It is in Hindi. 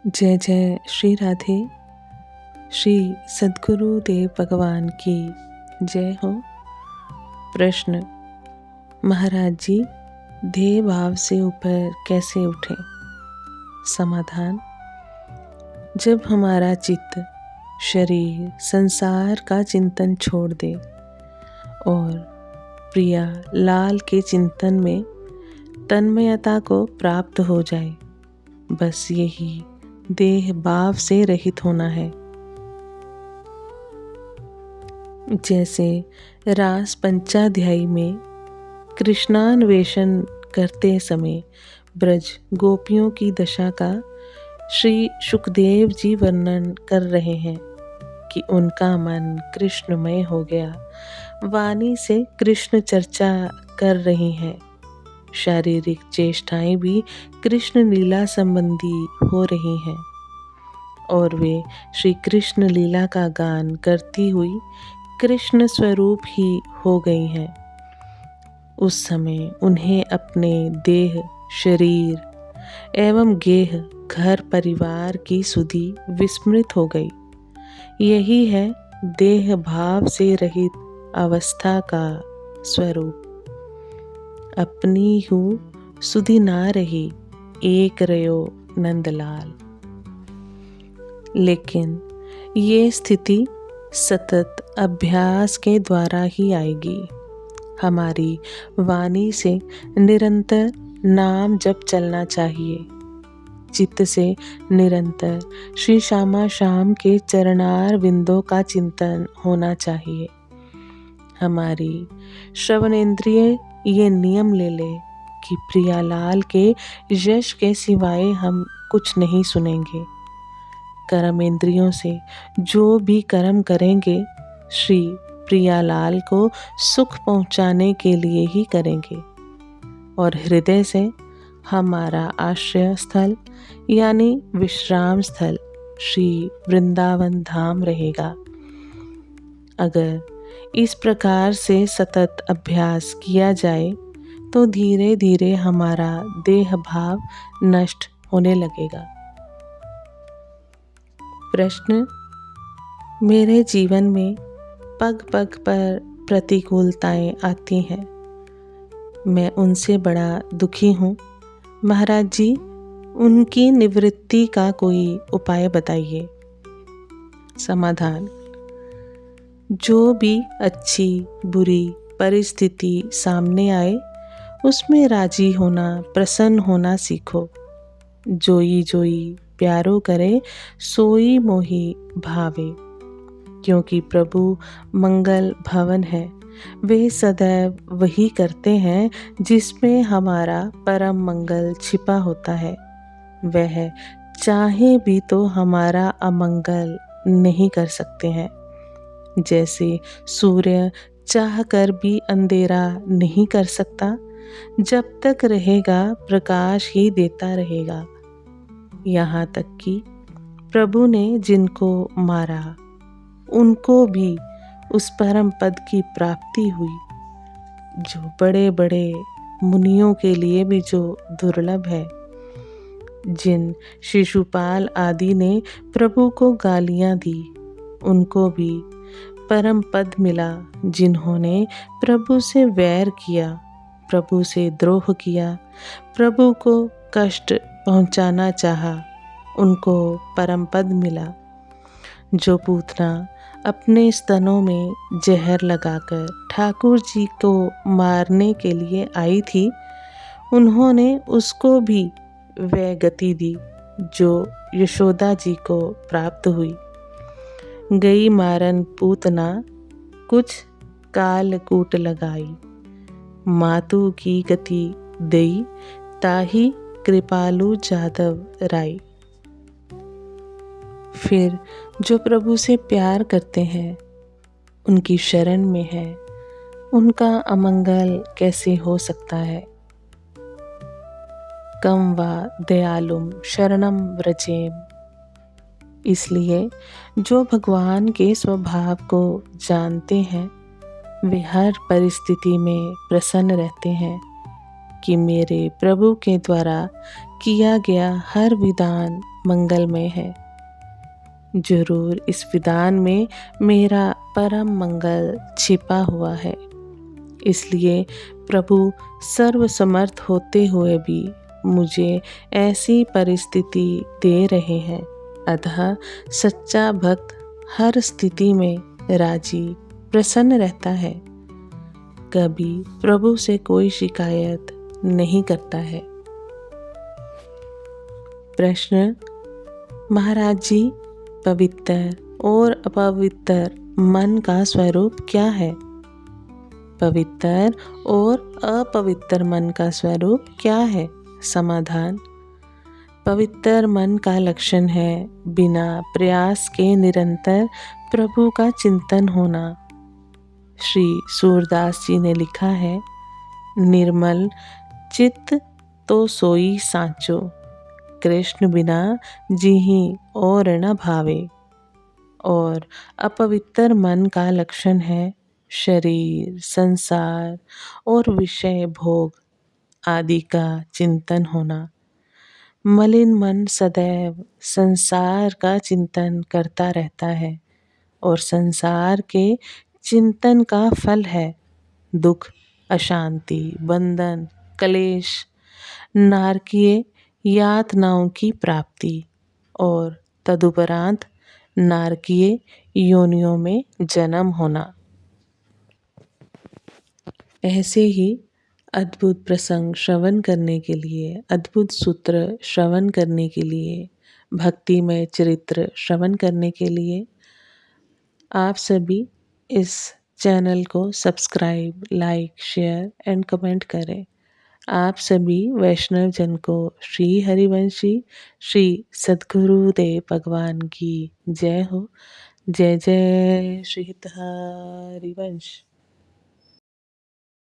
जय जय श्री राधे। श्री सद्गुरु देव भगवान की जय हो। प्रश्न: महाराज जी, ध्येय भाव से ऊपर कैसे उठें? समाधान: जब हमारा चित्त शरीर संसार का चिंतन छोड़ दे और प्रिया लाल के चिंतन में तन्मयता को प्राप्त हो जाए, बस यही देह भाव से रहित होना है। जैसे रास पंचाध्यायी में कृष्णान्वेषण करते समय ब्रज गोपियों की दशा का श्री सुखदेव जी वर्णन कर रहे हैं कि उनका मन कृष्णमय हो गया, वाणी से कृष्ण चर्चा कर रही हैं, शारीरिक चेष्टाएं भी कृष्ण लीला संबंधी हो रही हैं और वे श्री कृष्ण लीला का गान करती हुई कृष्ण स्वरूप ही हो गई हैं। उस समय उन्हें अपने देह, शरीर एवं गेह, घर परिवार की सुधि विस्मृत हो गई। यही है देह भाव से रहित अवस्था का स्वरूप। अपनी हूँ सुधि ना रही, एक रयो नंदलाल। लेकिन ये स्थिति सतत अभ्यास के द्वारा ही आएगी। हमारी वाणी से निरंतर नाम जप चलना चाहिए। चित्त से निरंतर श्री श्यामा श्याम के चरणार विंदों का चिंतन होना चाहिए। हमारी श्रवणेंद्रिय ये नियम ले ले कि प्रियालाल के यश के सिवाय हम कुछ नहीं सुनेंगे। कर्मेंद्रियों से जो भी कर्म करेंगे, श्री प्रियालाल को सुख पहुंचाने के लिए ही करेंगे और हृदय से हमारा आश्रय स्थल यानी विश्राम स्थल श्री वृंदावन धाम रहेगा। अगर इस प्रकार से सतत अभ्यास किया जाए तो धीरे धीरे हमारा देह भाव नष्ट होने लगेगा। प्रश्न: मेरे जीवन में पग पग पर प्रतिकूलताएं आती हैं, मैं उनसे बड़ा दुखी हूँ। महाराज जी, उनकी निवृत्ति का कोई उपाय बताइए। समाधान: जो भी अच्छी बुरी परिस्थिति सामने आए उसमें राजी होना, प्रसन्न होना सीखो। जोई जोई प्यारो करे, सोई मोही भावे। क्योंकि प्रभु मंगल भवन है, वे सदैव वही करते हैं जिसमें हमारा परम मंगल छिपा होता है। वह चाहे भी तो हमारा अमंगल नहीं कर सकते हैं। जैसे सूर्य चाह कर भी अंधेरा नहीं कर सकता, जब तक रहेगा प्रकाश ही देता रहेगा। यहाँ तक कि प्रभु ने जिनको मारा उनको भी उस परम पद की प्राप्ति हुई, जो बड़े बड़े मुनियों के लिए भी जो दुर्लभ है। जिन शिशुपाल आदि ने प्रभु को गालियाँ दी, उनको भी परम पद मिला। जिन्होंने प्रभु से वैर किया, प्रभु से द्रोह किया, प्रभु को कष्ट पहुंचाना चाहा, उनको परम पद मिला। जो पूतना अपने स्तनों में जहर लगाकर ठाकुर जी को मारने के लिए आई थी, उन्होंने उसको भी वह गति दी जो यशोदा जी को प्राप्त हुई। गई मारन पूतना, कुछ कालकूट लगाई। मातु की गति दई, ताही कृपालु जादव राई। फिर जो प्रभु से प्यार करते हैं, उनकी शरण में है, उनका अमंगल कैसे हो सकता है। कम वा दयालुम शरणम व्रजेम। इसलिए जो भगवान के स्वभाव को जानते हैं, वे हर परिस्थिति में प्रसन्न रहते हैं कि मेरे प्रभु के द्वारा किया गया हर विधान मंगलमय है। जरूर इस विधान में मेरा परम मंगल छिपा हुआ है। इसलिए प्रभु सर्वसमर्थ होते हुए भी मुझे ऐसी परिस्थिति दे रहे हैं। अतः सच्चा भक्त हर स्थिति में राजी प्रसन्न रहता है, कभी प्रभु से कोई शिकायत नहीं करता है। प्रश्न: महाराज जी, पवित्र और अपवित्र मन का स्वरूप क्या है? पवित्र और अपवित्र मन का स्वरूप क्या है? समाधान: पवित्र मन का लक्षण है बिना प्रयास के निरंतर प्रभु का चिंतन होना। श्री सूरदास जी ने लिखा है, निर्मल चित्त तो सोई साँचो, कृष्ण बिना जिहि और न भावे। और अपवित्र मन का लक्षण है शरीर, संसार और विषय भोग आदि का चिंतन होना। मलिन मन सदैव संसार का चिंतन करता रहता है और संसार के चिंतन का फल है दुख, अशांति, बंधन, क्लेश, नारकीय यातनाओं की प्राप्ति और तदुपरांत नारकीय योनियों में जन्म होना। ऐसे ही अद्भुत प्रसंग श्रवण करने के लिए, अद्भुत सूत्र श्रवण करने के लिए, भक्तिमय चरित्र श्रवण करने के लिए आप सभी इस चैनल को subscribe, like, share and comment करें। आप सभी वैष्णव जन को श्री हरिवंशी श्री सद्गुरुदेव भगवान की जय हो। जय जय श्री हरिवंश।